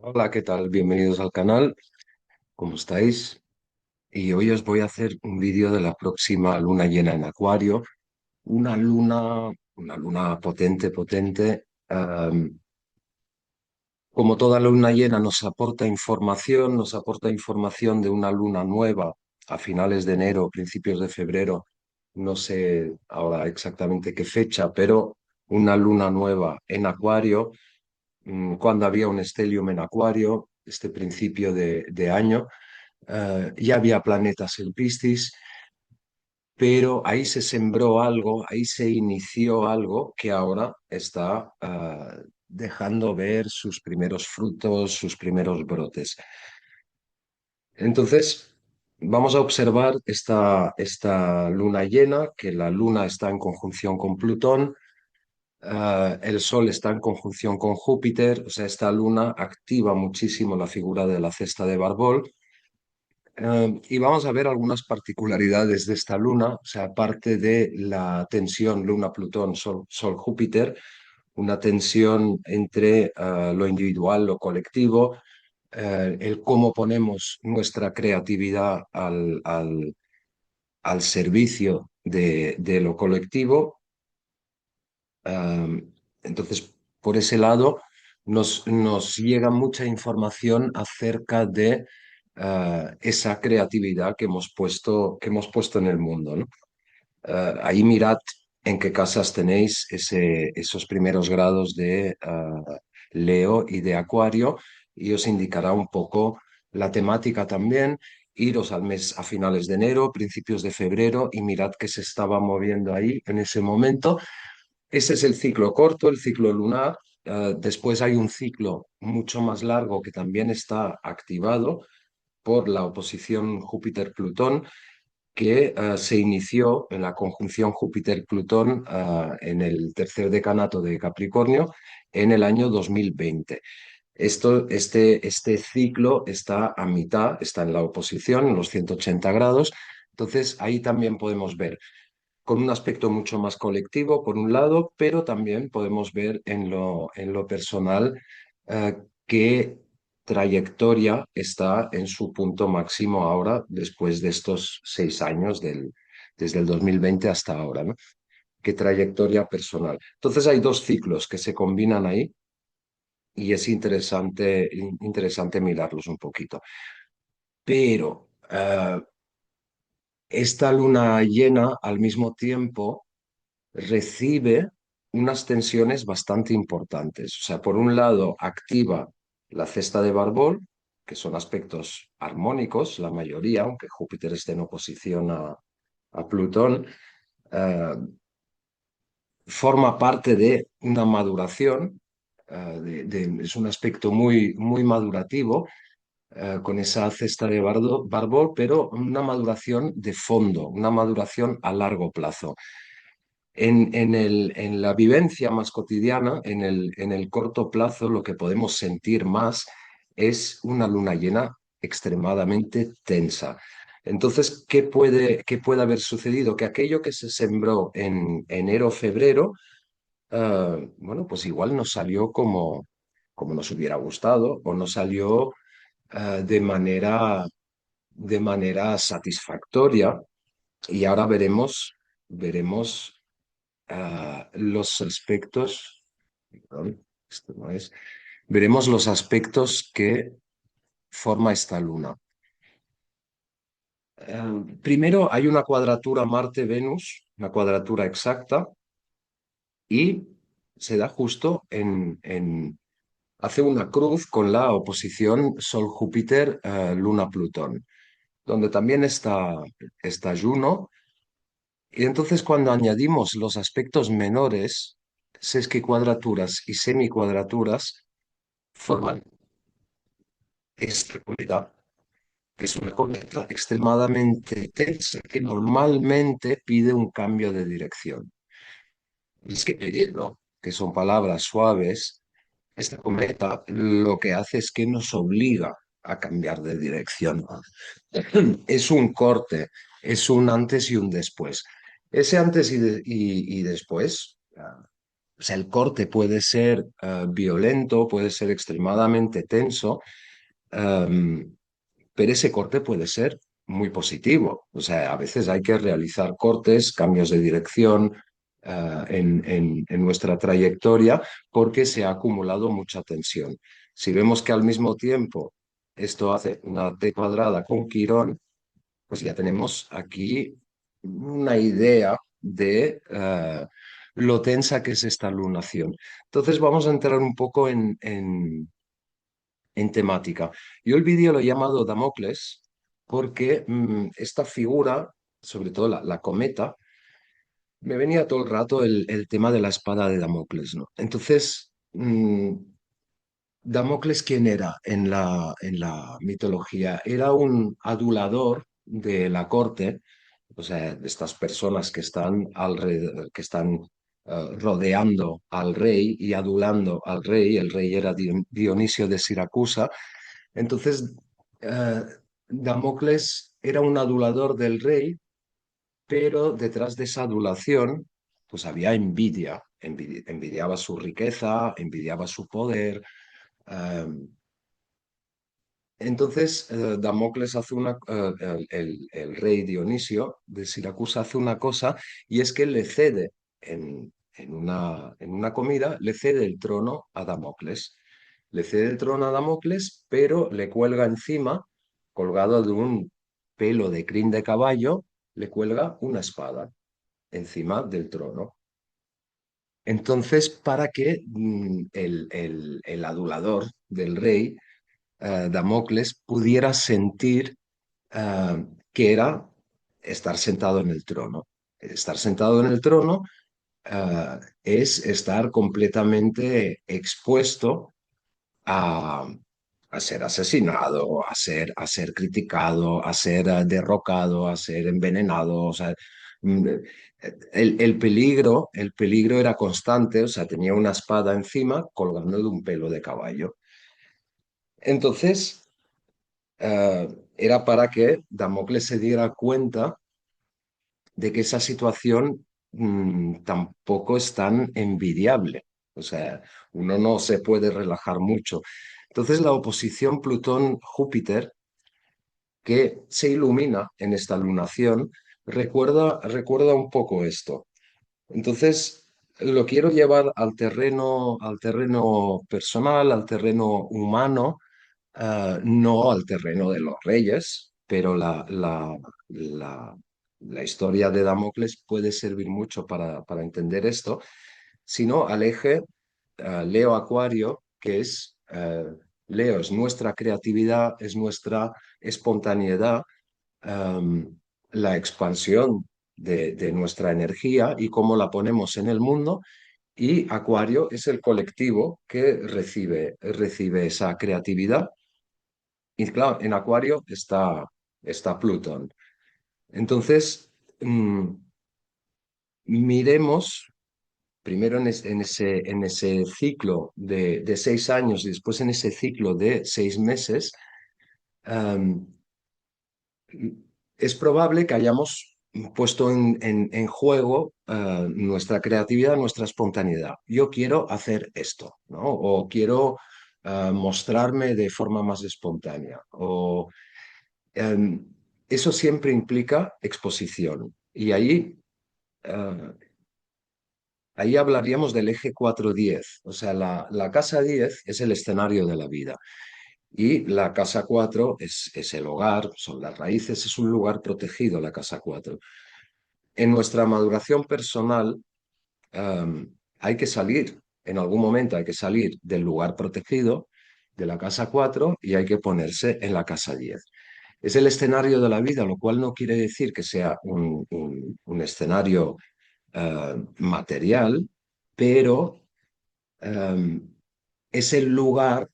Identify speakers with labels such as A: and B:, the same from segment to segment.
A: Hola, ¿qué tal? Bienvenidos al canal. ¿Cómo estáis? Y hoy os voy a hacer un vídeo de la próxima luna llena en Acuario. Una luna potente, potente. Como toda luna llena nos aporta información de una luna nueva a finales de enero, principios de febrero. No sé ahora exactamente qué fecha, pero una luna nueva en Acuario, cuando había un stellium en Acuario, este principio de año. Ya había planetas en Piscis, pero ahí se sembró algo, ahí se inició algo que ahora está dejando ver sus primeros frutos, sus primeros brotes. Entonces, vamos a observar esta luna llena, que la luna está en conjunción con Plutón. El Sol está en conjunción con Júpiter, o sea, esta luna activa muchísimo la figura de la cesta de Barbol. Y vamos a ver algunas particularidades de esta luna, o sea, aparte de la tensión Luna-Plutón, Sol-Júpiter, una tensión entre lo individual, lo colectivo, el cómo ponemos nuestra creatividad al servicio de lo colectivo. Entonces, por ese lado, nos llega mucha información acerca de esa creatividad que hemos puesto en el mundo, ¿no? Ahí mirad en qué casas tenéis esos primeros grados de Leo y de Acuario y os indicará un poco la temática también. Iros al mes a finales de enero, principios de febrero y mirad qué se estaba moviendo ahí en ese momento. Ese es el ciclo corto, el ciclo lunar. Después hay un ciclo mucho más largo que también está activado por la oposición Júpiter-Plutón, que se inició en la conjunción Júpiter-Plutón en el tercer decanato de Capricornio en el año 2020. Este ciclo está a mitad, está en la oposición, en los 180 grados. Entonces ahí también podemos ver con un aspecto mucho más colectivo, por un lado, pero también podemos ver en lo personal qué trayectoria está en su punto máximo ahora, después de estos 6 años, desde el 2020 hasta ahora, ¿no? Qué trayectoria personal. Entonces hay dos ciclos que se combinan ahí y es interesante mirarlos un poquito. Pero esta luna llena al mismo tiempo recibe unas tensiones bastante importantes. O sea, por un lado, activa la cesta de Barbol, que son aspectos armónicos, la mayoría, aunque Júpiter esté en oposición a Plutón, eh, forma parte de una maduración, es un aspecto muy, muy madurativo, con esa cesta de Barbol, pero una maduración de fondo, una maduración a largo plazo. En la vivencia más cotidiana, en el corto plazo, lo que podemos sentir más es una luna llena extremadamente tensa. Entonces, ¿qué puede haber sucedido? Que aquello que se sembró en enero, febrero, bueno, pues igual no salió como nos hubiera gustado o no salió de manera satisfactoria. Y ahora veremos los aspectos, perdón, esto no es, veremos los aspectos que forma esta luna. Primero hay una cuadratura Marte-Venus, una cuadratura exacta, y se da justo hace una cruz con la oposición Sol-Júpiter, Luna-Plutón, donde también está Juno. Y entonces cuando añadimos los aspectos menores, sesquicuadraturas y semicuadraturas, forman esta cometa, que es una cometa extremadamente tensa, que normalmente pide un cambio de dirección. Es que pidiendo, que son palabras suaves, esta cometa lo que hace es que nos obliga a cambiar de dirección. Es un corte, es un antes y un después. Ese antes y después O sea, el corte puede ser violento, puede ser extremadamente tenso, em, pero ese corte puede ser muy positivo. O sea, a veces hay que realizar cortes, cambios de dirección en nuestra trayectoria porque se ha acumulado mucha tensión. Si vemos que al mismo tiempo esto hace una T cuadrada con quirón, pues ya tenemos aquí una idea de lo tensa que es esta lunación. Entonces vamos a entrar un poco en temática. Yo el vídeo lo he llamado Damocles porque esta figura, sobre todo la cometa, me venía todo el rato el tema de la espada de Damocles, ¿no? Entonces, Damocles, ¿quién era en la mitología? Era un adulador de la corte, o sea, de estas personas que están alrededor, que están rodeando al rey y adulando al rey. El rey era Dionisio de Siracusa. Entonces, eh, Damocles era un adulador del rey, pero detrás de esa adulación, pues había envidia. Envidiaba su riqueza, envidiaba su poder. eh, entonces, Damocles hace el rey Dionisio de Siracusa hace una cosa, y es que le cede en una comida, le cede el trono a Damocles. Le cede el trono a Damocles, pero le cuelga encima, colgado de un pelo de crin de caballo, le cuelga una espada encima del trono. Entonces, para que el adulador del rey, Damocles, pudiera sentir que era estar sentado en el trono. Estar sentado en el trono es estar completamente expuesto a, a ser asesinado, a ser criticado, a ser derrocado, a ser envenenado. O sea, mm, el peligro era constante, o sea, tenía una espada encima colgando de un pelo de caballo. Entonces, era para que Damocles se diera cuenta de que esa situación tampoco es tan envidiable. O sea, uno no se puede relajar mucho. Entonces, la oposición Plutón-Júpiter, que se ilumina en esta lunación, recuerda un poco esto. Entonces, lo quiero llevar al terreno personal, al terreno humano, no al terreno de los reyes, pero la historia de Damocles puede servir mucho para entender esto, sino al eje Leo-Acuario, que es Leo es nuestra creatividad, es nuestra espontaneidad, la expansión de nuestra energía y cómo la ponemos en el mundo. Y Acuario es el colectivo que recibe esa creatividad. Y claro, en Acuario está Plutón. Entonces, miremos primero en ese ciclo de 6 años y después en ese ciclo de 6 meses. em, es probable que hayamos puesto en juego nuestra creatividad, nuestra espontaneidad. Yo quiero hacer esto, ¿no? O quiero mostrarme de forma más espontánea. Em, Eso siempre implica exposición. Y ahí hablaríamos del eje 4-10. O sea, la casa 10 es el escenario de la vida. Y la casa 4 es el hogar, son las raíces, es un lugar protegido la casa 4. En nuestra maduración personal hay que salir, en algún momento hay que salir del lugar protegido, de la casa 4, y hay que ponerse en la casa 10. Es el escenario de la vida, lo cual no quiere decir que sea un escenario material, pero eh, es el lugar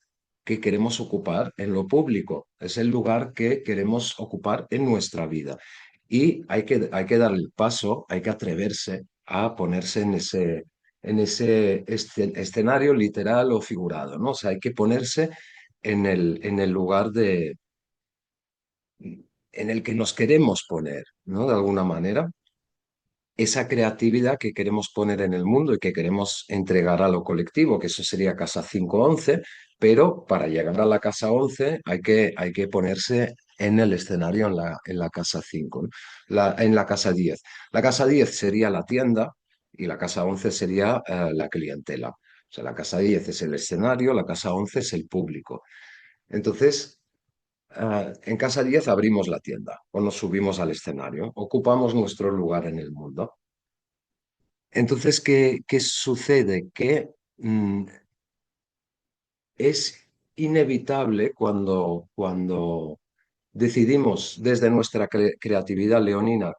A: que queremos ocupar en lo público, es el lugar que queremos ocupar en nuestra vida. Y hay que dar el paso, hay que atreverse a ponerse en ese escenario literal o figurado, ¿no? O sea, hay que ponerse en el lugar en el que nos queremos poner, ¿no? De alguna manera. esa creatividad que queremos poner en el mundo y que queremos entregar a lo colectivo, que eso sería casa 511, pero para llegar a la casa 11 hay que ponerse en el escenario en la casa 5, ¿no? En la casa 10. La casa 10 sería la tienda y la casa 11 sería la clientela. O sea, la casa 10 es el escenario, la casa 11 es el público. Entonces, en casa 10 abrimos la tienda o nos subimos al escenario, ocupamos nuestro lugar en el mundo. Entonces, ¿qué sucede? Que es inevitable cuando decidimos desde nuestra creatividad leonina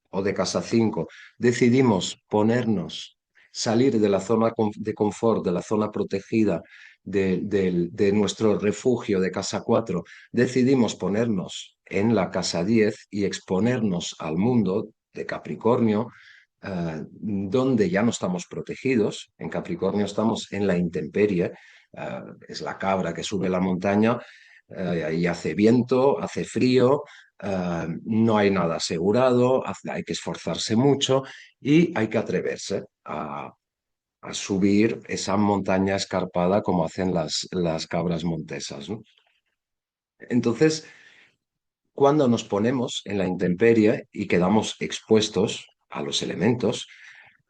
A: o de Casa 5, decidimos ponernos, salir de la zona de confort, de la zona protegida, de nuestro refugio de Casa 4, decidimos ponernos en la Casa 10 y exponernos al mundo de Capricornio, donde ya no estamos protegidos. En Capricornio estamos en la intemperie, es la cabra que sube la montaña, ahí hace viento, hace frío, no hay nada asegurado, hay que esforzarse mucho y hay que atreverse a subir esa montaña escarpada como hacen las cabras montesas, ¿no? Entonces, cuando nos ponemos en la intemperie y quedamos expuestos a los elementos,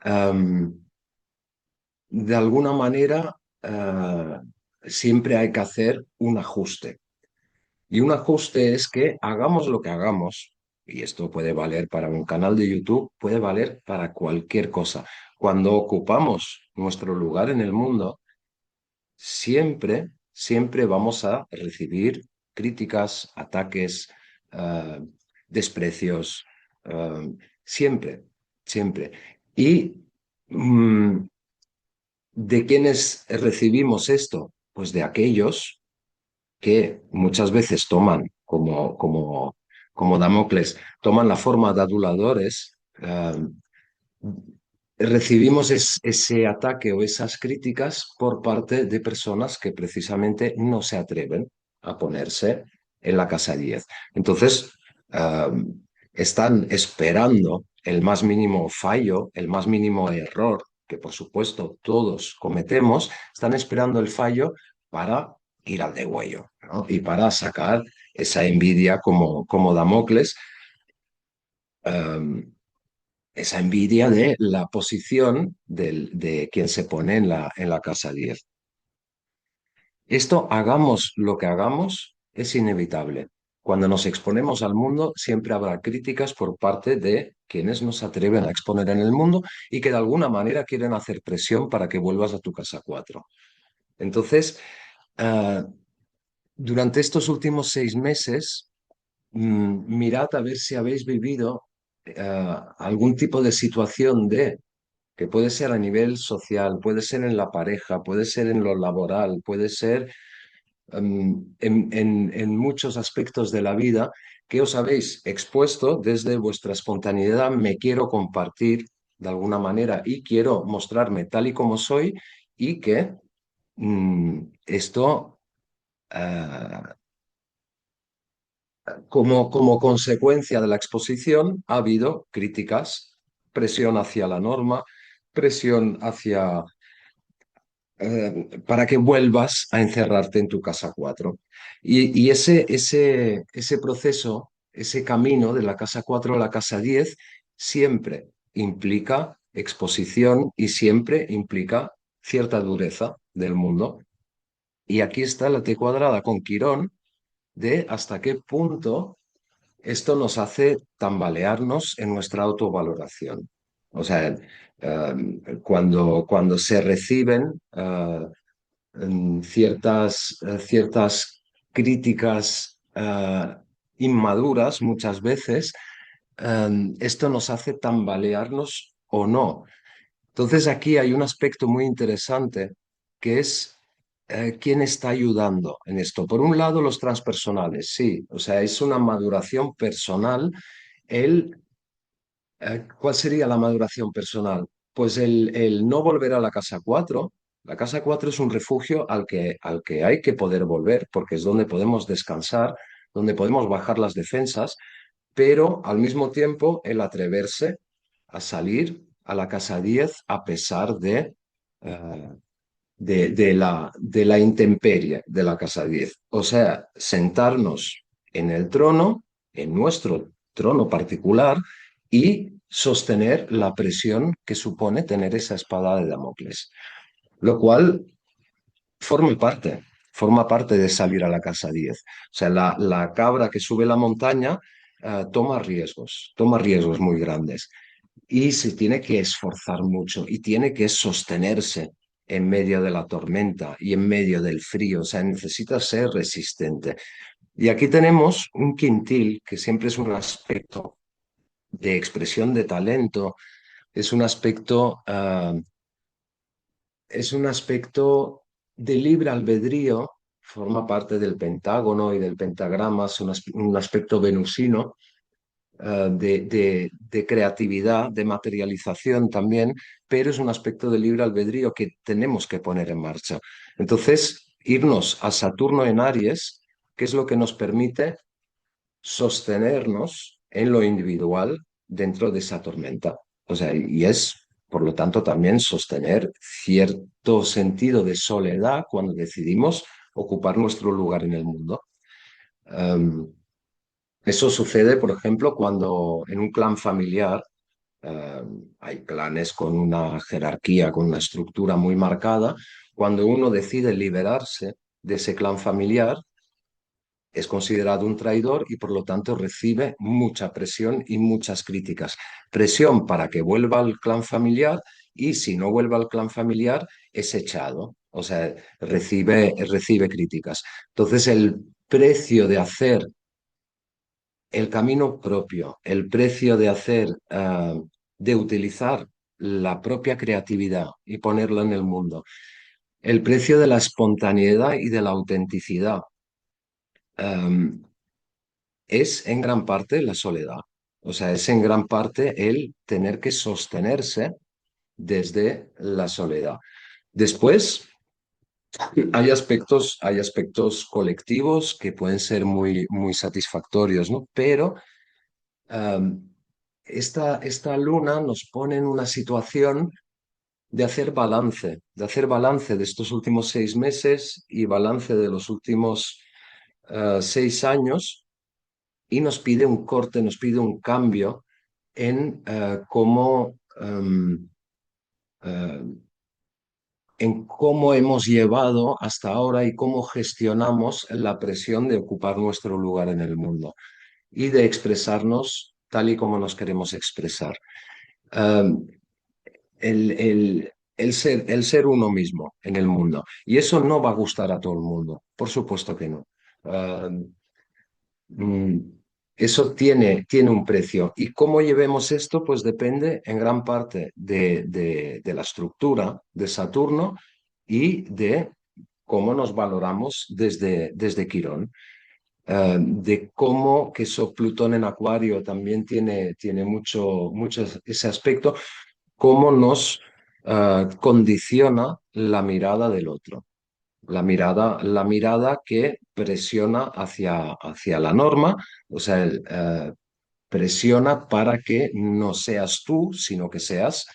A: em, de alguna manera siempre hay que hacer un ajuste. Y un ajuste es que hagamos lo que hagamos, y esto puede valer para un canal de YouTube, puede valer para cualquier cosa. Cuando ocupamos nuestro lugar en el mundo, siempre vamos a recibir críticas, ataques, eh, desprecios, siempre, siempre. Y mm, ¿de quiénes recibimos esto? Pues de aquellos que muchas veces toman como Damocles, toman la forma de aduladores, recibimos ese ataque o esas críticas por parte de personas que precisamente no se atreven a ponerse en la casa 10. Entonces, eh, están esperando el más mínimo fallo, el más mínimo error, que por supuesto todos cometemos, están esperando el fallo para ir al degüello, ¿no? Y para sacar esa envidia como Damocles. eh, esa envidia de la posición de quien se pone en la casa 10. Esto, hagamos lo que hagamos, es inevitable. Cuando nos exponemos al mundo, siempre habrá críticas por parte de quienes nos atreven a exponer en el mundo y que de alguna manera quieren hacer presión para que vuelvas a tu casa 4. Entonces, uh, durante estos últimos 6 meses, mirad a ver si habéis vivido algún tipo de situación que puede ser a nivel social, puede ser en la pareja, puede ser en lo laboral, puede ser en muchos aspectos de la vida que os habéis expuesto desde vuestra espontaneidad, me quiero compartir de alguna manera y quiero mostrarme tal y como soy y que esto, eh, como consecuencia de la exposición, ha habido críticas, presión hacia la norma, presión hacia para que vuelvas a encerrarte en tu casa 4. Y ese proceso, ese camino de la casa 4 a la casa 10, siempre implica exposición y siempre implica cierta dureza del mundo. Y aquí está la T cuadrada con Quirón de hasta qué punto esto nos hace tambalearnos en nuestra autovaloración. O sea, cuando se reciben ciertas críticas inmaduras muchas veces, esto nos hace tambalearnos o no. Entonces aquí hay un aspecto muy interesante que es quién está ayudando en esto. Por un lado, los transpersonales, sí, o sea, es una maduración personal. El ¿Cuál sería la maduración personal? Pues el no volver a la casa 4. La casa 4 es un refugio al que hay que poder volver, porque es donde podemos descansar, donde podemos bajar las defensas, pero al mismo tiempo el atreverse a salir a la casa 10 a pesar eh, de la intemperie de la casa 10. O sea, sentarnos en el trono, en nuestro trono particular, y sostener la presión que supone tener esa espada de Damocles. Lo cual forma parte de salir a la casa 10. O sea, la cabra que sube la montaña toma riesgos muy grandes y se tiene que esforzar mucho y tiene que sostenerse en medio de la tormenta y en medio del frío, o sea, necesita ser resistente. Y aquí tenemos un quintil que siempre es un aspecto de expresión de talento, es un aspecto, es un aspecto de libre albedrío, forma parte del pentágono y del pentagrama, es un aspecto venusino de creatividad, de materialización también, pero es un aspecto de libre albedrío que tenemos que poner en marcha. Entonces, irnos a Saturno en Aries, que es lo que nos permite sostenernos en lo individual dentro de esa tormenta. O sea, y es, por lo tanto, también sostener cierto sentido de soledad cuando decidimos ocupar nuestro lugar en el mundo. Um, Eso sucede, por ejemplo, cuando en un clan familiar eh, hay clanes con una jerarquía, con una estructura muy marcada. Cuando uno decide liberarse de ese clan familiar, es considerado un traidor y por lo tanto recibe mucha presión y muchas críticas. Presión para que vuelva al clan familiar y si no vuelve al clan familiar es echado, o sea, recibe críticas. Entonces el precio de hacer el camino propio, el precio de hacer, de utilizar la propia creatividad y ponerla en el mundo, el precio de la espontaneidad y de la autenticidad, es en gran parte la soledad. O sea, es en gran parte el tener que sostenerse desde la soledad. Después, hay aspectos colectivos que pueden ser muy, muy satisfactorios, ¿no? Pero um, esta luna nos pone en una situación de hacer balance de estos últimos 6 meses y balance de los últimos 6 años y nos pide un corte, nos pide un cambio en eh, en cómo hemos llevado hasta ahora y cómo gestionamos la presión de ocupar nuestro lugar en el mundo y de expresarnos tal y como nos queremos expresar. Um, el ser uno mismo en el mundo. Y eso no va a gustar a todo el mundo, por supuesto que no. Mm, Eso tiene un precio. Y cómo llevemos esto, pues depende en gran parte de la estructura de Saturno y de cómo nos valoramos desde Quirón. De cómo que eso Plutón en Acuario también tiene mucho ese aspecto, cómo nos condiciona la mirada del otro. La mirada que presiona hacia la norma, o sea, presiona para que no seas tú, sino que seas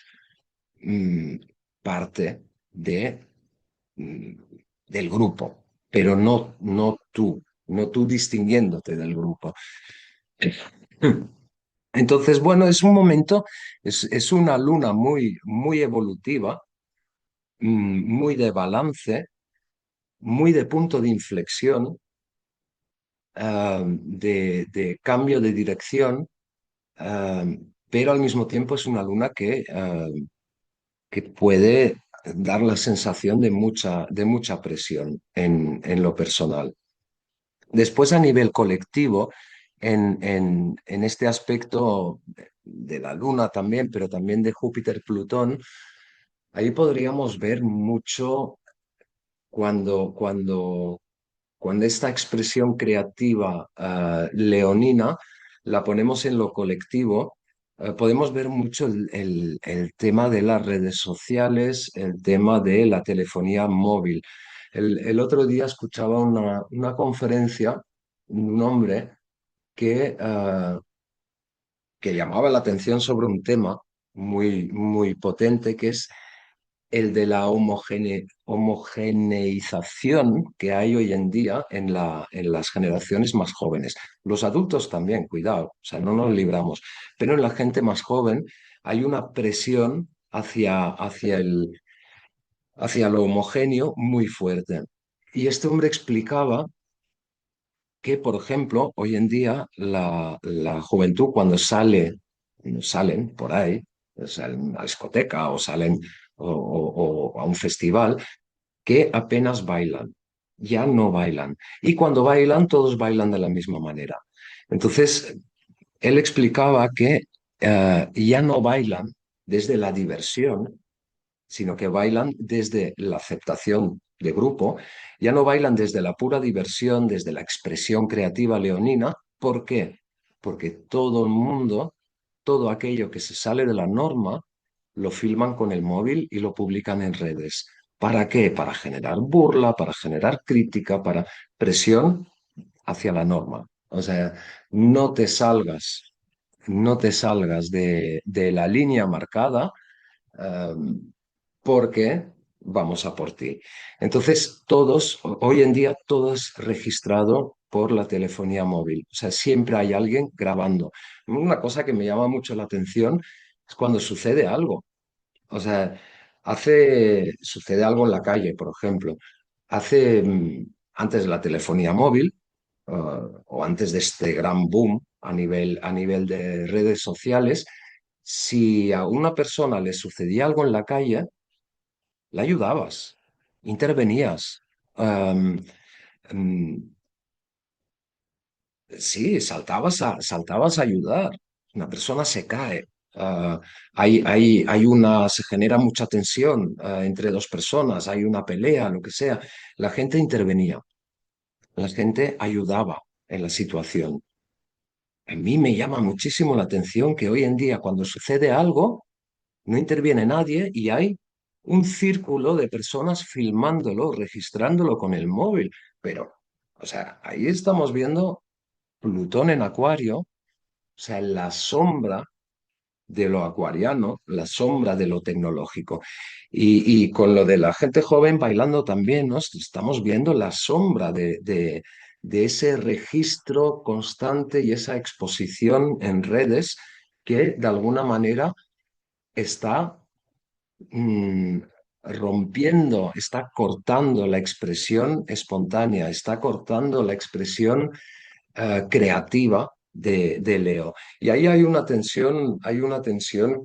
A: mm, parte de, mm, del grupo, pero no tú distinguiéndote del grupo. Entonces, bueno, es un momento, es una luna muy, muy evolutiva, muy de balance, muy de punto de inflexión, de cambio de dirección, pero al mismo tiempo es una luna que puede dar la sensación de mucha presión en lo personal. Después, a nivel colectivo, en este aspecto de la luna también, pero también de Júpiter-Plutón, ahí podríamos ver mucho cuando cuando esta expresión creativa leonina la ponemos en lo colectivo, podemos ver mucho el tema de las redes sociales, el tema de la telefonía móvil. El otro día escuchaba una conferencia, un hombre que, que llamaba la atención sobre un tema muy potente, que es el de la homogeneización que hay hoy en día en las generaciones más jóvenes. Los adultos también, cuidado, o sea, no nos libramos, pero en la gente más joven hay una presión hacia lo homogéneo muy fuerte. Y este hombre explicaba que, por ejemplo, hoy en día la juventud cuando salen por ahí, salen a una discoteca o salen o a un festival, que apenas bailan, ya no bailan. Y cuando bailan, todos bailan de la misma manera. Entonces, él explicaba que ya no bailan desde la diversión, sino que bailan desde la aceptación de grupo, ya no bailan desde la pura diversión, desde la expresión creativa leonina. ¿Por qué? Porque todo el mundo, todo aquello que se sale de la norma, lo filman con el móvil y lo publican en redes. ¿Para qué? Para generar burla, para generar crítica, para presión hacia la norma. O sea, no te salgas, no te salgas de la línea marcada, porque vamos a por ti. Entonces, hoy en día, todo es registrado por la telefonía móvil. O sea, siempre hay alguien grabando. Una cosa que me llama mucho la atención es cuando sucede algo. O sea, sucede algo en la calle, por ejemplo. Antes de la telefonía móvil, o antes de este gran boom a nivel de redes sociales, si a una persona le sucedía algo en la calle, la ayudabas, intervenías. Am, mm, sí, saltabas a ayudar. Una persona se cae. Se genera mucha tensión entre dos personas, hay una pelea, lo que sea. La gente intervenía, la gente ayudaba en la situación. A mí me llama muchísimo la atención que hoy en día, cuando sucede algo, no interviene nadie y hay un círculo de personas filmándolo, registrándolo con el móvil. Pero, o sea, ahí estamos viendo Plutón en Acuario, o sea, la sombra de lo acuariano, la sombra de lo tecnológico. Y con lo de la gente joven bailando también, ¿no? Estamos viendo la sombra de ese registro constante y esa exposición en redes que de alguna manera está mm, rompiendo, está cortando la expresión espontánea, está cortando la expresión creativa de Leo. Y ahí hay una tensión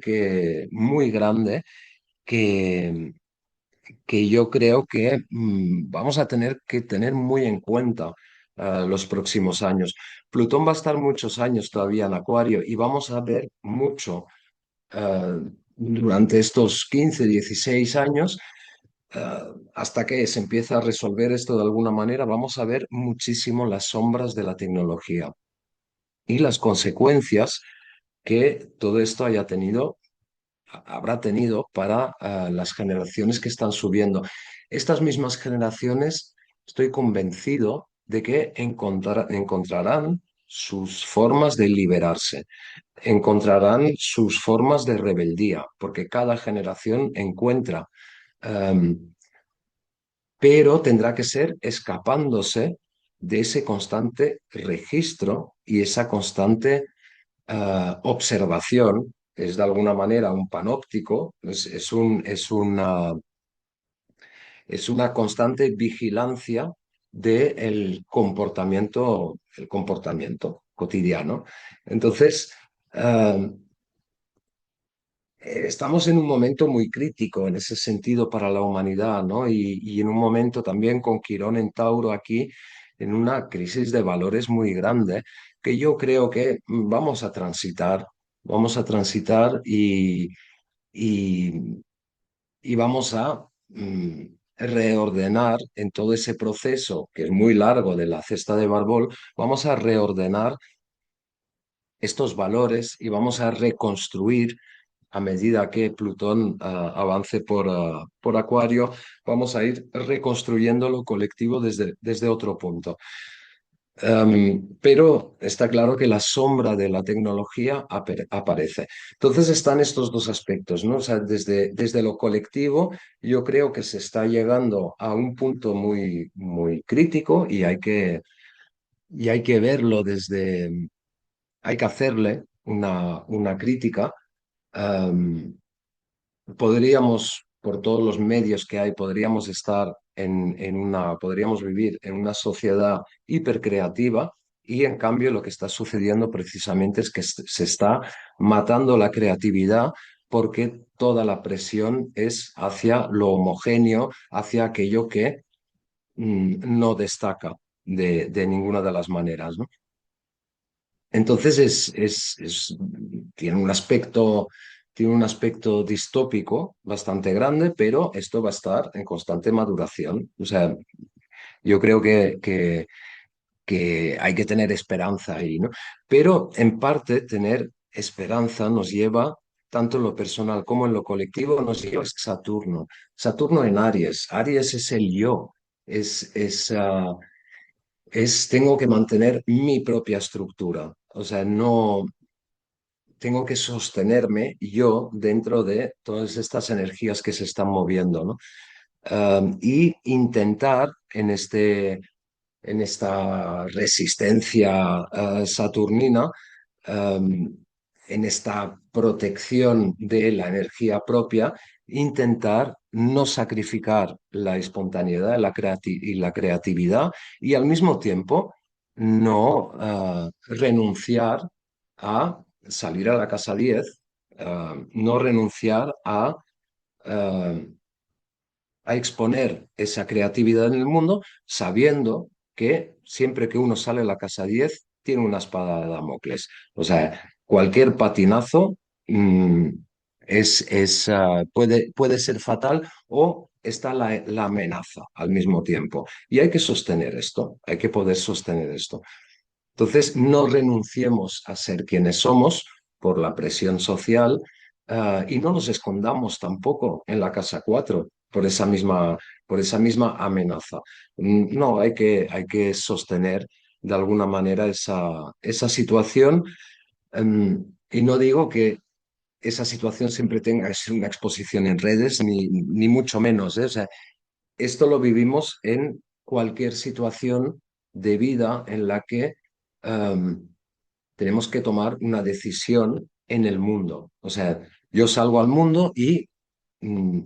A: que, muy grande que yo creo que vamos a tener que tener muy en cuenta los próximos años. Plutón va a estar muchos años todavía en Acuario y vamos a ver mucho durante estos 15, 16 años, hasta que se empieza a resolver esto de alguna manera, vamos a ver muchísimo las sombras de la tecnología y las consecuencias que todo esto habrá tenido para las generaciones que están subiendo. Estas mismas generaciones, estoy convencido de que encontrarán sus formas de liberarse, encontrarán sus formas de rebeldía, porque cada generación encuentra, pero tendrá que ser escapándose de ese constante registro y esa constante observación. Es de alguna manera un panóptico, es una constante vigilancia el comportamiento cotidiano. Entonces, eh, estamos en un momento muy crítico en ese sentido para la humanidad, ¿no? Y en un momento también con Quirón en Tauro aquí, en una crisis de valores muy grande, que yo creo que vamos a transitar y, y vamos a reordenar en todo ese proceso, que es muy largo de la cesta de Barbol, vamos a reordenar estos valores y vamos a reconstruir a medida que Plutón avance por Acuario, vamos a ir reconstruyendo lo colectivo desde otro punto. Pero está claro que la sombra de la tecnología aparece. Entonces están estos dos aspectos, ¿no? O sea, desde lo colectivo, yo creo que se está llegando a un punto muy, muy crítico y hay que verlo desde, hay que hacerle una crítica. Am, Podríamos, por todos los medios que hay, podríamos estar podríamos vivir en una sociedad hipercreativa y en cambio lo que está sucediendo precisamente es que se está matando la creatividad porque toda la presión es hacia lo homogéneo, hacia aquello que no destaca de ninguna de las maneras, ¿no? Entonces tiene tiene un aspecto distópico bastante grande, pero esto va a estar en constante maduración. O sea, yo creo que hay que tener esperanza ahí, ¿no? Pero en parte tener esperanza nos lleva, tanto en lo personal como en lo colectivo, nos lleva a Saturno. Saturno en Aries. Aries es el yo. Tengo que mantener mi propia estructura. O sea, no tengo que sostenerme yo dentro de todas estas energías que se están moviendo, ¿no? Y intentar en esta resistencia saturnina, um, en esta protección de la energía propia, intentar no sacrificar la espontaneidad y la creatividad y al mismo tiempo no renunciar a salir a la casa 10, no renunciar uh, a exponer esa creatividad en el mundo, sabiendo que siempre que uno sale a la casa 10 tiene una espada de Damocles. O sea, cualquier patinazo mm, puede ser fatal o está la amenaza al mismo tiempo. Y hay que sostener esto, hay que poder sostener esto. Entonces, no renunciemos a ser quienes somos por la presión social, y no nos escondamos tampoco en la casa 4 por esa misma amenaza. No, hay que sostener de alguna manera esa situación. Y no digo que esa situación siempre tenga que ser una exposición en redes, ni mucho menos, ¿eh? O sea, esto lo vivimos en cualquier situación de vida en la que em, tenemos que tomar una decisión en el mundo. O sea, yo salgo al mundo y mm,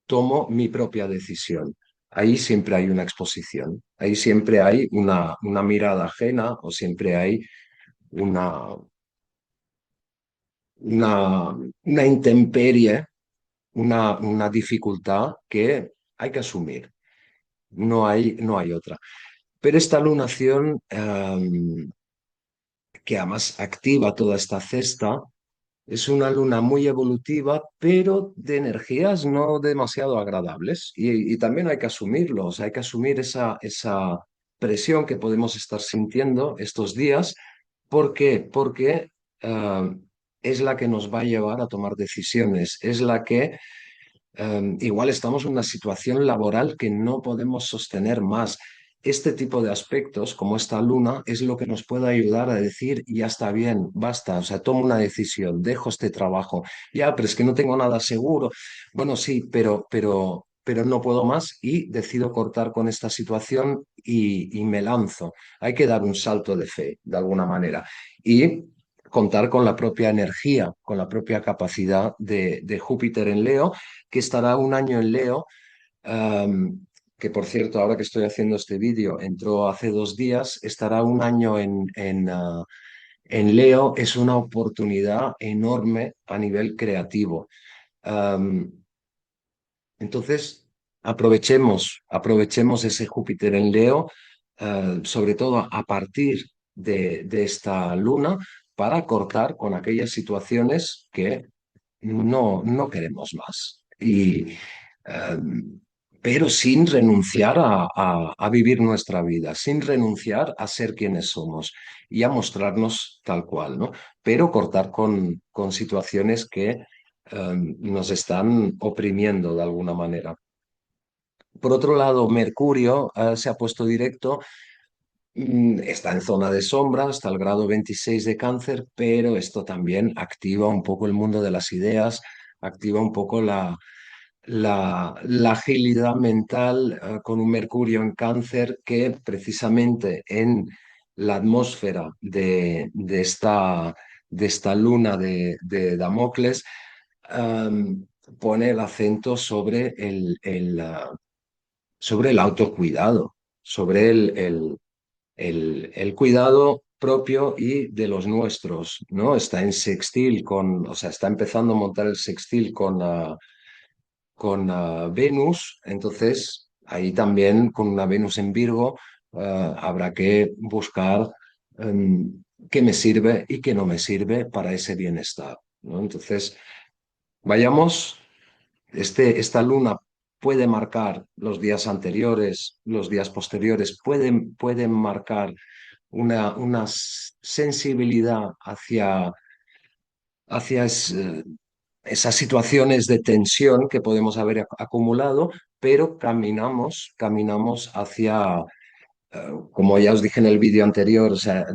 A: tomo mi propia decisión. Ahí siempre hay una exposición, ahí siempre hay una mirada ajena o siempre hay una, una intemperie, una dificultad que hay que asumir. No hay otra. Pero esta lunación, que además activa toda esta cesta, es una luna muy evolutiva, pero de energías no demasiado agradables. Y también hay que asumirlo, o sea, hay que asumir esa presión que podemos estar sintiendo estos días. ¿Por qué? Porque es la que nos va a llevar a tomar decisiones, es la que igual estamos en una situación laboral que no podemos sostener más. Este tipo de aspectos, como esta luna, es lo que nos puede ayudar a decir, ya está bien, basta, o sea, tomo una decisión, dejo este trabajo, ya, pero es que no tengo nada seguro. Bueno, sí, pero no puedo más y decido cortar con esta situación y me lanzo. Hay que dar un salto de fe, de alguna manera. Y contar con la propia energía, con la propia capacidad de Júpiter en Leo, que estará un año en Leo, que por cierto, ahora que estoy haciendo este vídeo, entró hace 2 días, estará un año en Leo, es una oportunidad enorme a nivel creativo. Um, entonces, aprovechemos ese Júpiter en Leo, sobre todo a partir de esta luna, para cortar con aquellas situaciones que no queremos más. Pero sin renunciar a vivir nuestra vida, sin renunciar a ser quienes somos y a mostrarnos tal cual, ¿no? Pero cortar con situaciones que nos están oprimiendo de alguna manera. Por otro lado, Mercurio se ha puesto directo. Está en zona de sombra hasta el grado 26 de Cáncer, pero esto también activa un poco el mundo de las ideas, activa un poco la agilidad mental, con un Mercurio en Cáncer que precisamente en la atmósfera de esta luna de Damocles, pone el acento sobre sobre el autocuidado, sobre el cuidado propio y de los nuestros, ¿no? Está en sextil o sea, está empezando a montar el sextil con Venus, entonces ahí también con una Venus en Virgo, habrá que buscar qué me sirve y qué no me sirve para ese bienestar, ¿no? Entonces, vayamos, esta luna puede marcar los días anteriores, los días posteriores, pueden marcar una sensibilidad hacia esas situaciones de tensión que podemos haber acumulado, pero caminamos hacia, como ya os dije en el vídeo anterior, o sea,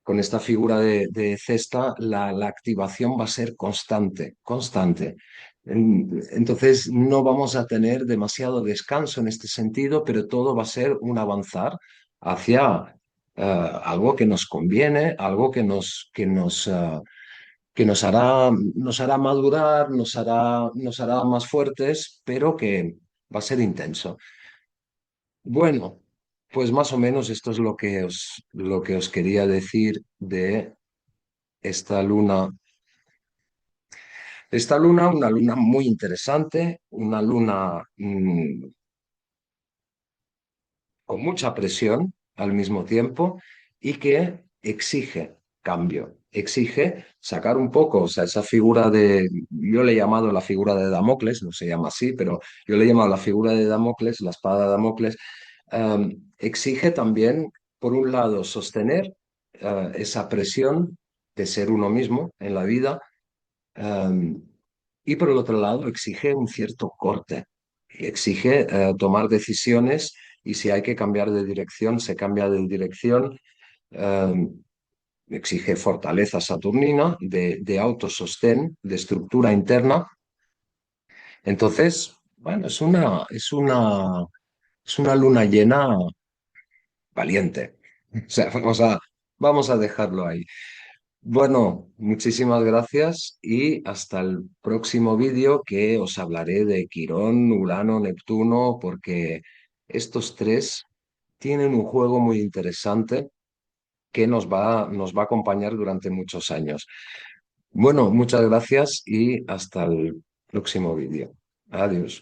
A: con esta figura de cesta, la activación va a ser constante, constante. Entonces, no vamos a tener demasiado descanso en este sentido, pero todo va a ser un avanzar hacia algo que nos conviene, algo que nos hará madurar, nos hará más fuertes, pero que va a ser intenso. Bueno, pues más o menos esto es lo que os quería decir de esta luna. Esta luna, una luna muy interesante, una luna con mucha presión al mismo tiempo y que exige cambio, exige sacar un poco, o sea, esa figura yo le he llamado la figura de Damocles, no se llama así, pero yo le he llamado la figura de Damocles, la espada de Damocles, exige también, por un lado, sostener esa presión de ser uno mismo en la vida, um, y por el otro lado exige un cierto corte, y exige tomar decisiones y si hay que cambiar de dirección, se cambia de dirección. um, Exige fortaleza saturnina, de autosostén, de estructura interna. Entonces, bueno, es una luna llena valiente. O sea, vamos a dejarlo ahí. Bueno, muchísimas gracias y hasta el próximo vídeo que os hablaré de Quirón, Urano, Neptuno, porque estos tres tienen un juego muy interesante que nos va a acompañar durante muchos años. Bueno, muchas gracias y hasta el próximo vídeo. Adiós.